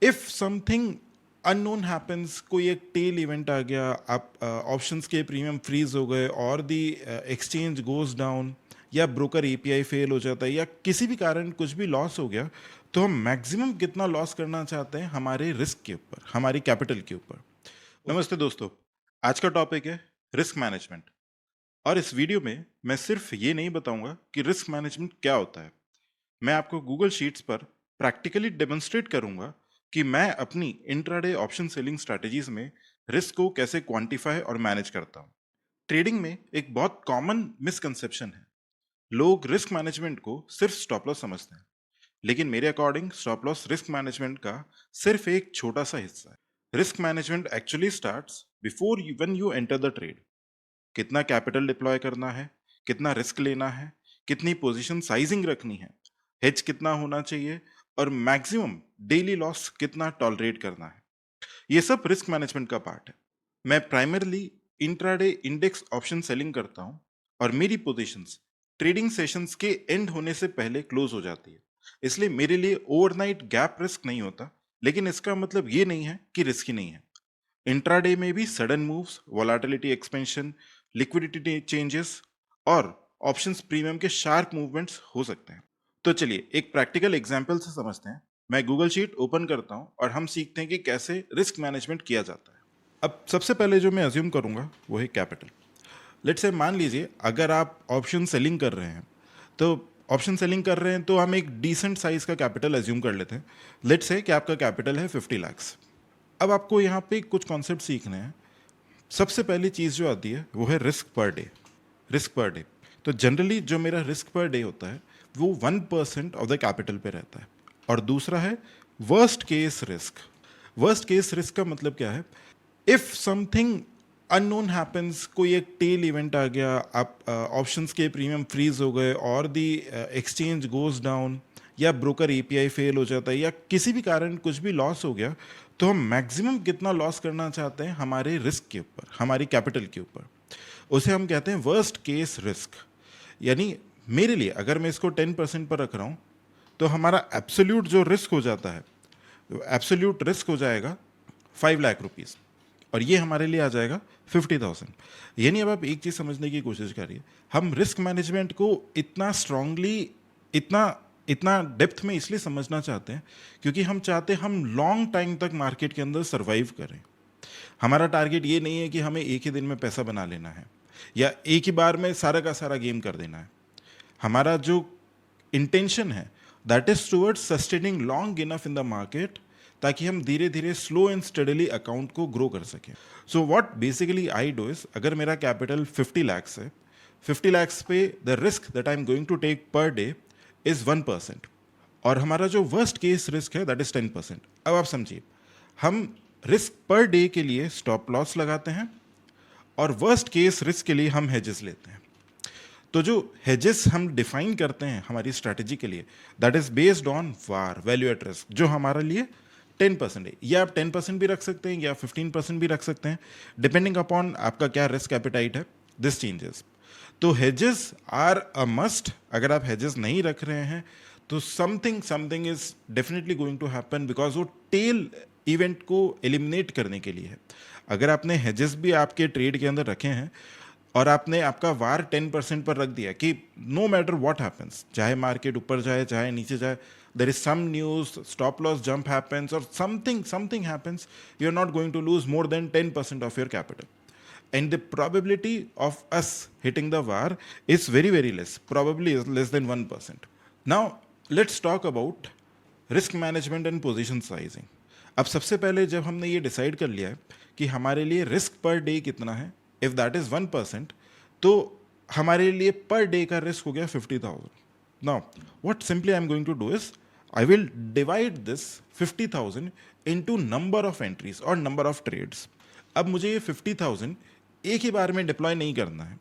If something unknown happens, कोई एक tell event आ गया, आप ऑप्शंस के प्रीमियम फ्रीज हो गए और दी एक्सचेंज गोज डाउन, या ब्रोकर एपीआई फेल हो जाता है, या किसी भी कारण कुछ भी लॉस हो गया, तो हम मैक्सिमम कितना लॉस करना चाहते हैं हमारे रिस्क के ऊपर, हमारी कैपिटल के ऊपर। नमस्ते दोस्तों, आज का टॉपिक है रिस्क मैनेजमेंट। और इस वीडियो में मैं सिर्फ ये नहीं बताऊंगा कि रिस्क मैनेजमेंट क्या होता है, मैं आपको गूगल शीट्स पर प्रैक्टिकली डेमोन्स्ट्रेट करूंगा कि मैं अपनी इंट्राडे ऑप्शन सेलिंग स्ट्रैटेजीज में रिस्क को कैसे क्वांटिफाई और मैनेज करता हूं। ट्रेडिंग में एक बहुत कॉमन मिसकंसेप्शन है, लोग रिस्क मैनेजमेंट को सिर्फ स्टॉप लॉस समझते हैं, लेकिन मेरे according stop loss risk management का सिर्फ एक छोटा सा हिस्सा है। Risk management actually starts before when you enter the trade. कितना कैपिटल डिप्लॉय करना है, कितना रिस्क लेना है, कितनी पोजीशन साइजिंग रखनी है, हेज कितना होना चाहिए, और मैक्सिमम डेली लॉस कितना टॉलरेट करना है, ये सब रिस्क मैनेजमेंट का पार्ट है। मैं primarily intraday index option selling करता हूं और मेरी पोजीशंस ट्रेडिंग सेशंस के एंड होने से पहले क्लोज हो जाती है, इसलिए मेरे लिए ओवरनाइट गैप रिस्क नहीं होता। लेकिन इसका मतलब ये नहीं है कि रिस्क ही नहीं है। इंट्राडे में भी sudden moves, volatility expansion, liquidity changes और ऑप्शंस प्रीमियम के शार्प मूवमेंट्स हो सकते हैं। तो चलिए एक प्रैक्टिकल एग्जांपल से समझते हैं। मैं गूगल शीट ओपन करता हूं और हम सीखते हैं कि कैसे रिस्क मैनेजमेंट किया जाता है। अब सबसे पहले जो मैं अज्यूम करूंगा वो है कैपिटल। लेट्स से मान लीजिए अगर आप ऑप्शन सेलिंग कर रहे हैं, तो ऑप्शन सेलिंग कर रहे हैं तो हम एक डिसेंट साइज का कैपिटल अज्यूम कर लेते हैं। लेट्स से कि आपका कैपिटल है 50 लाख्स। अब आपको यहाँ पे कुछ कॉन्सेप्ट सीखने हैं। सबसे पहली चीज़ जो आती है वो है risk per day. Risk per day, तो जनरली जो मेरा रिस्क पर डे होता है वो 1% ऑफ द कैपिटल पे रहता है। और दूसरा है worst case risk. Worst case risk का मतलब क्या है? इफ समथिंग अननोन हैपेंस, कोई एक टेल इवेंट आ गया, आप ऑप्शंस के प्रीमियम फ्रीज हो गए और दी एक्सचेंज गोज डाउन, या ब्रोकर एपीआई फेल हो जाता है, या किसी भी कारण कुछ भी लॉस हो गया, तो हम मैक्सिमम कितना लॉस करना चाहते हैं हमारे रिस्क के ऊपर, हमारी कैपिटल के ऊपर, उसे हम कहते हैं वर्स्ट केस रिस्क। यानी मेरे लिए अगर मैं इसको 10% पर रख रहा हूँ, तो हमारा एब्सोल्यूट जो रिस्क हो जाता है, एब्सोल्यूट रिस्क हो जाएगा 5 लाख रुपीज़, और ये हमारे लिए आ जाएगा 50,000। यानी अब आप एक चीज़ समझने की कोशिश करिए, हम रिस्क मैनेजमेंट को इतना स्ट्रांगली, इतना इतना डेप्थ में इसलिए समझना चाहते हैं क्योंकि हम चाहते हैं हम लॉन्ग टाइम तक मार्केट के अंदर सर्वाइव करें। हमारा टारगेट ये नहीं है कि हमें एक ही दिन में पैसा बना लेना है या एक ही बार में सारा का सारा गेम कर देना है। हमारा जो इंटेंशन है that is towards sustaining long enough in the market, ताकि हम धीरे धीरे स्लो एंड स्टडीली अकाउंट को ग्रो कर सकें। So what basically I do is, अगर मेरा कैपिटल 50 लैक्स है, 50 लैक्स पे the risk that I am going to take per day is 1%, और हमारा जो वर्स्ट केस रिस्क है दैट इज 10%। अब आप समझिए, हम रिस्क पर डे के लिए स्टॉप लॉस लगाते हैं और वर्स्ट केस रिस्क के लिए हम हेजेस लेते हैं। तो जो हेजेस हम डिफाइन करते हैं हमारी स्ट्रैटेजी के लिए, that is based on war, value at risk, जो हमारे लिए 10% है। या आप 10% भी रख सकते हैं या 15% भी रख सकते हैं, डिपेंडिंग अपॉन आपका क्या रिस्क एपिटाइट है, दिस चेंजेस। तो हेजेस आर अ मस्ट। अगर आप हेजेस नहीं रख रहे हैं तो something something is definitely going to happen, because वो टेल इवेंट को एलिमिनेट करने के लिए है। अगर आपने हेजेस भी आपके ट्रेड के अंदर रखे हैं और आपने आपका वार 10% पर रख दिया कि नो मैटर व्हाट हैपेंस, चाहे मार्केट ऊपर जाए चाहे नीचे जाए, there is some news, stop loss jump happens और something something happens, you are not going to lose more than 10% of your capital, and the probability of us hitting the VAR is very very less, probably is less than 1%. Now let's talk about risk management and position sizing. अब सबसे पहले जब हमने ये decide कर लिया है कि हमारे लिए रिस्क पर डे कितना है, इफ दैट इज 1%, तो हमारे लिए पर डे का रिस्क हो गया 50,000. Now what simply I'm going to do is I will divide this 50,000 into number of entries or number of trades. अब मुझे ये 50,000 एक ही बार में डिप्लॉय नहीं करना है,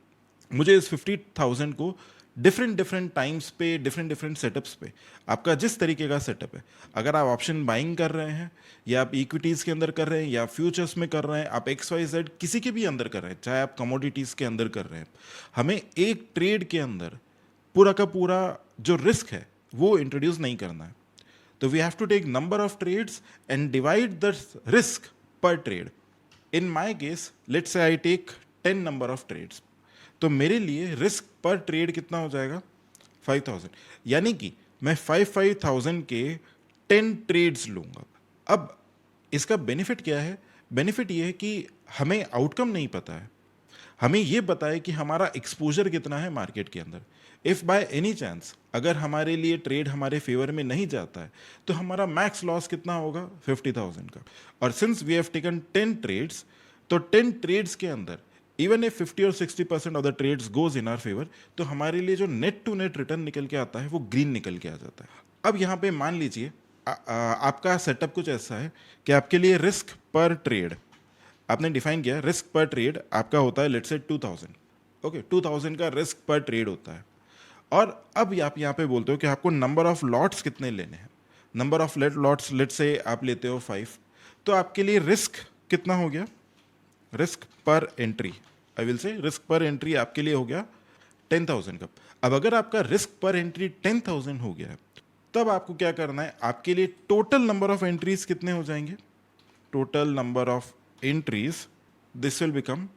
मुझे इस 50,000 को डिफरेंट डिफरेंट टाइम्स पे, डिफरेंट डिफरेंट सेटअप्स पे, आपका जिस तरीके का सेटअप है, अगर आप ऑप्शन बाइंग कर रहे हैं या आप इक्विटीज़ के अंदर कर रहे हैं या फ्यूचर्स में कर रहे हैं, आप XYZ किसी के भी अंदर कर रहे हैं, चाहे आप कमोडिटीज़ के अंदर कर रहे हैं, हमें एक ट्रेड के अंदर पूरा का पूरा जो रिस्क है वो इंट्रोड्यूस नहीं करना है। तो we have to take number of trades and divide the risk per trade. In my case let's say I take 10 number of trades, तो मेरे लिए रिस्क पर ट्रेड कितना हो जाएगा? 5000. यानी कि मैं 5000 के 10 ट्रेड्स लूंगा. अब इसका बेनिफिट क्या है? बेनिफिट ये है कि हमें आउटकम नहीं पता है, हमें ये पता है कि हमारा एक्सपोजर कितना है मार्केट के अंदर. इफ बाय एनी चांस अगर हमारे लिए ट्रेड हमारे फेवर में नहीं जाता है तो हमारा मैक्स लॉस कितना होगा? 50,000 का. और since we have taken 10 trades, तो 10 ट्रेड्स के अंदर इवन if 50 और 60% of the trades goes in our favour, तो हमारे लिए जो नेट टू नेट रिटर्न निकल के आता है वो ग्रीन निकल के आ जाता है. अब यहाँ पे मान लीजिए आपका सेटअप कुछ ऐसा है कि आपके लिए रिस्क पर ट्रेड आपने डिफाइन किया, रिस्क पर ट्रेड आपका होता है लेट्स से 2000. ओके, 2000 का रिस्क पर ट्रेड होता है. और अब आप यहाँ पे बोलते हो कि आपको नंबर ऑफ लॉट्स कितने लेने हैं. Number of lots let's say आप लेते हो 5, तो आपके लिए रिस्क कितना हो गया? रिस्क पर entry, I will say risk पर एंट्री आपके लिए हो गया 10,000 का. अब अगर आपका रिस्क पर एंट्री 10,000 हो गया, तब आपको क्या करना है? आपके लिए टोटल नंबर ऑफ एंट्रीज कितने हो जाएंगे? Total number of entries, this will become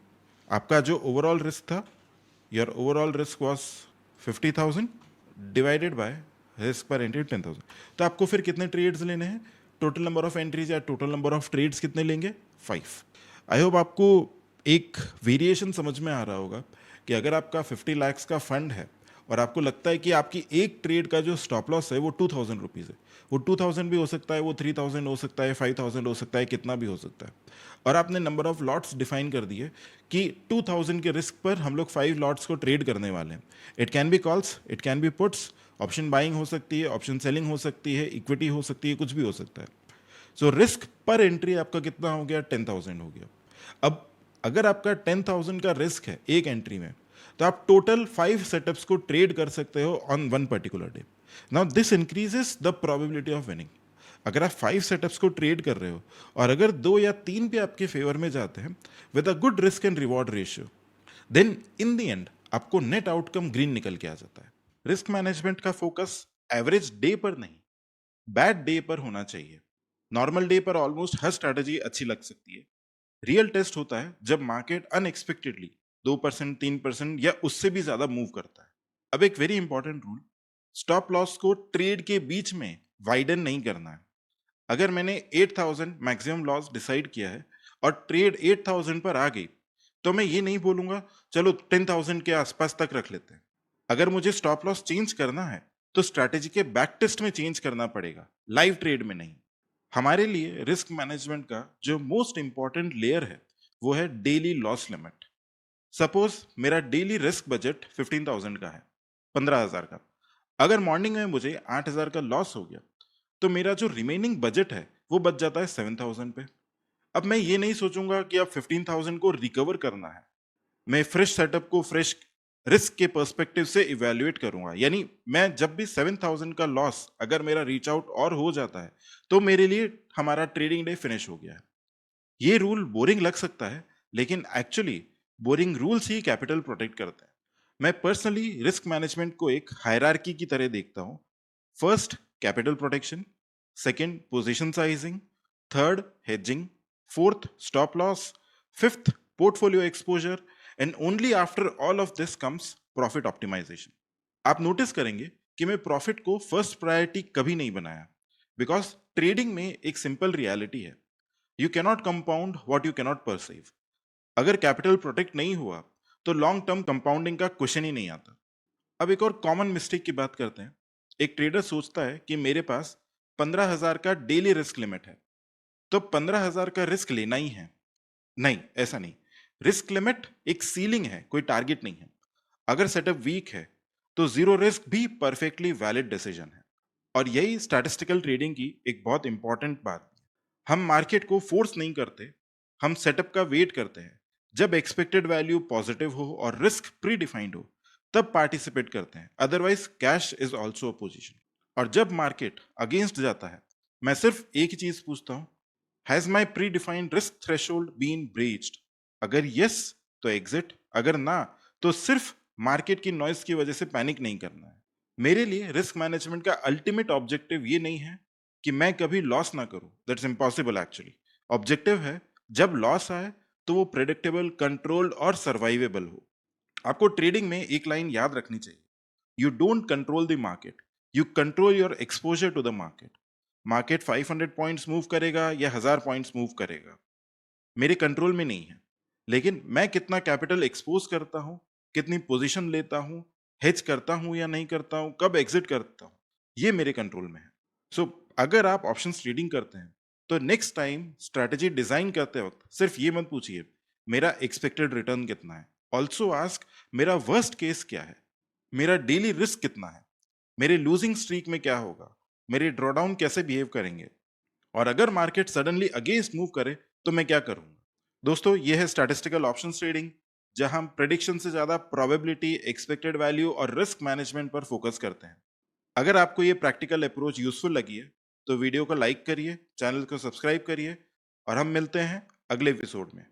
आपका जो ओवरऑल रिस्क था, your overall risk was 50,000 divided by risk पर एंट्री 10,000. तो आपको फिर कितने ट्रेड्स लेने हैं? टोटल नंबर ऑफ एंट्रीज या टोटल नंबर ऑफ ट्रेड्स कितने लेंगे? 5. आई होप आपको एक वेरिएशन समझ में आ रहा होगा कि अगर आपका 50 लाख का फंड है और आपको लगता है कि आपकी एक ट्रेड का जो स्टॉप लॉस है वो 2,000 रुपीज़ है, वो 2,000 भी हो सकता है, वो 3,000 हो सकता है, 5,000 हो सकता है, कितना भी हो सकता है, और आपने नंबर ऑफ लॉट्स डिफाइन कर दिए कि 2,000 के रिस्क पर हम लोग 5 लॉट्स को ट्रेड करने वाले हैं. It can be calls, it can be puts, option buying हो सकती है, ऑप्शन सेलिंग हो सकती है, इक्विटी हो सकती है, कुछ भी हो सकता है. सो रिस्क पर एंट्री आपका कितना हो गया? 10,000 हो गया. अब अगर आपका 10,000 का रिस्क है एक एंट्री में, तो आप टोटल 5 सेटअप्स को ट्रेड कर सकते हो on one particular day. Now this increases the probability of winning. अगर आप 5 सेटअप्स को ट्रेड कर रहे हो और अगर 2 या 3 पे आपके फेवर में जाते हैं with a good risk and reward ratio, then in the end आपको नेट आउटकम ग्रीन निकल के आ जाता है. रिस्क मैनेजमेंट का फोकस एवरेज डे पर नहीं, बैड डे पर होना चाहिए. नॉर्मल डे पर ऑलमोस्ट हर स्ट्रैटेजी अच्छी लग सकती है. रियल टेस्ट होता है जब मार्केट अनएक्सपेक्टेडली 2%, 3% या उससे भी ज्यादा मूव करता है. अब एक very important rule, stop loss को ट्रेड के बीच में वाइडन नहीं करना है. अगर मैंने 8,000 मैक्सिमम लॉस डिसाइड किया है और ट्रेड 8,000 पर आ गई, तो मैं ये नहीं बोलूंगा चलो 10,000 के आसपास तक रख लेते हैं. अगर मुझे स्टॉप लॉस चेंज करना है तो स्ट्रैटेजी के बैक टेस्ट में चेंज करना पड़ेगा, लाइव ट्रेड में नहीं. हमारे लिए रिस्क मैनेजमेंट का जो मोस्ट इंपॉर्टेंट लेयर है वो है डेली लॉस लिमिट. सपोज मेरा डेली रिस्क बजट 15,000 का है, 15,000 का. अगर मॉर्निंग में मुझे 8,000 का लॉस हो गया, तो मेरा जो रिमेनिंग बजट है वो बच जाता है 7,000 पे. अब मैं ये नहीं सोचूंगा कि अब 15,000 को रिकवर करना है, मैं फ्रेश सेटअप को फ्रेश रिस्क के पर्सपेक्टिव से इवेल्युएट करूंगा. यानी मैं जब भी 7,000 का लॉस अगर मेरा रीच आउट और हो जाता है, तो मेरे लिए हमारा ट्रेडिंग डे फिनिश हो गया है. ये रूल बोरिंग लग सकता है, लेकिन एक्चुअली बोरिंग रूल्स ही कैपिटल प्रोटेक्ट करते हैं. मैं पर्सनली रिस्क मैनेजमेंट को एक हायरार्की की तरह देखता हूँ. First, capital protection. Second, position sizing. Third, hedging. Fourth, stop loss. Fifth, portfolio exposure. And only after all of this comes profit optimisation. आप नोटिस करेंगे कि मैं प्रॉफिट को फर्स्ट प्रायोरिटी कभी नहीं बनाया, बिकॉज ट्रेडिंग में एक सिंपल रियलिटी है, you cannot compound what you cannot perceive. अगर कैपिटल प्रोटेक्ट नहीं हुआ तो लॉन्ग टर्म कंपाउंडिंग का क्वेश्चन ही नहीं आता. अब एक और कॉमन मिस्टेक की बात करते हैं. एक ट्रेडर सोचता है कि मेरे पास 15,000 का डेली रिस्क लिमिट है, तो 15,000 का रिस्क लेना ही है. नहीं, ऐसा नहीं. रिस्क लिमिट एक सीलिंग है, कोई टारगेट नहीं है. अगर सेटअप वीक है तो जीरो रिस्क भी परफेक्टली वैलिड डिसीजन है. और यही स्टैटिस्टिकल ट्रेडिंग की एक बहुत इंपॉर्टेंट बात है. हम मार्केट को फोर्स नहीं करते, हम सेटअप का वेट करते हैं. जब एक्सपेक्टेड वैल्यू पॉजिटिव हो और रिस्क प्री डिफाइंड हो, तब पार्टिसिपेट करते हैं. Otherwise cash is also a position. और जब मार्केट अगेंस्ट जाता है, मैं सिर्फ एक ही चीज पूछता हूँ, has my predefined risk threshold been breached? अगर यस तो एग्जिट, अगर ना तो सिर्फ मार्केट की नॉइस की वजह से पैनिक नहीं करना है. मेरे लिए रिस्क मैनेजमेंट का अल्टीमेट ऑब्जेक्टिव ये नहीं है कि मैं कभी लॉस ना करूं, दैट्स इम्पॉसिबल एक्चुअली। ऑब्जेक्टिव है जब लॉस आए तो वो प्रेडिक्टेबल, कंट्रोल्ड और सर्वाइवेबल हो। आपको ट्रेडिंग में एक लाइन याद रखनी चाहिए, you don't control the market, you control your exposure to the market. Market 500 points move करेगा या 1000 पॉइंट्स मूव करेगा, मेरे कंट्रोल में नहीं है। लेकिन मैं कितना कैपिटल एक्सपोज करता हूँ, कितनी पोजीशन लेता हूँ, हेज करता हूँ या नहीं करता हूँ, कब एग्जिट करता हूँ, ये मेरे कंट्रोल में है। सो अगर आप ऑप्शंस ट्रेडिंग करते हैं तो नेक्स्ट टाइम स्ट्रैटेजी डिजाइन करते वक्त सिर्फ ये मत पूछिए मेरा एक्सपेक्टेड रिटर्न कितना है, ऑल्सो आस्क मेरा वर्स्ट केस क्या है, मेरा डेली रिस्क कितना है, मेरे लूजिंग स्ट्रीक में क्या होगा, मेरे ड्रॉडाउन कैसे बिहेव करेंगे, और अगर मार्केट सडनली अगेंस्ट मूव करे तो मैं क्या करूंगा। दोस्तों, ये है स्टैटिस्टिकल ऑप्शंस ट्रेडिंग, जहां हम प्रेडिक्शन से ज्यादा प्रोबेबिलिटी, एक्सपेक्टेड वैल्यू और रिस्क मैनेजमेंट पर फोकस करते हैं। अगर आपको ये प्रैक्टिकल अप्रोच यूजफुल लगी है तो वीडियो को लाइक करिए, चैनल को सब्सक्राइब करिए, और हम मिलते हैं अगले एपिसोड में।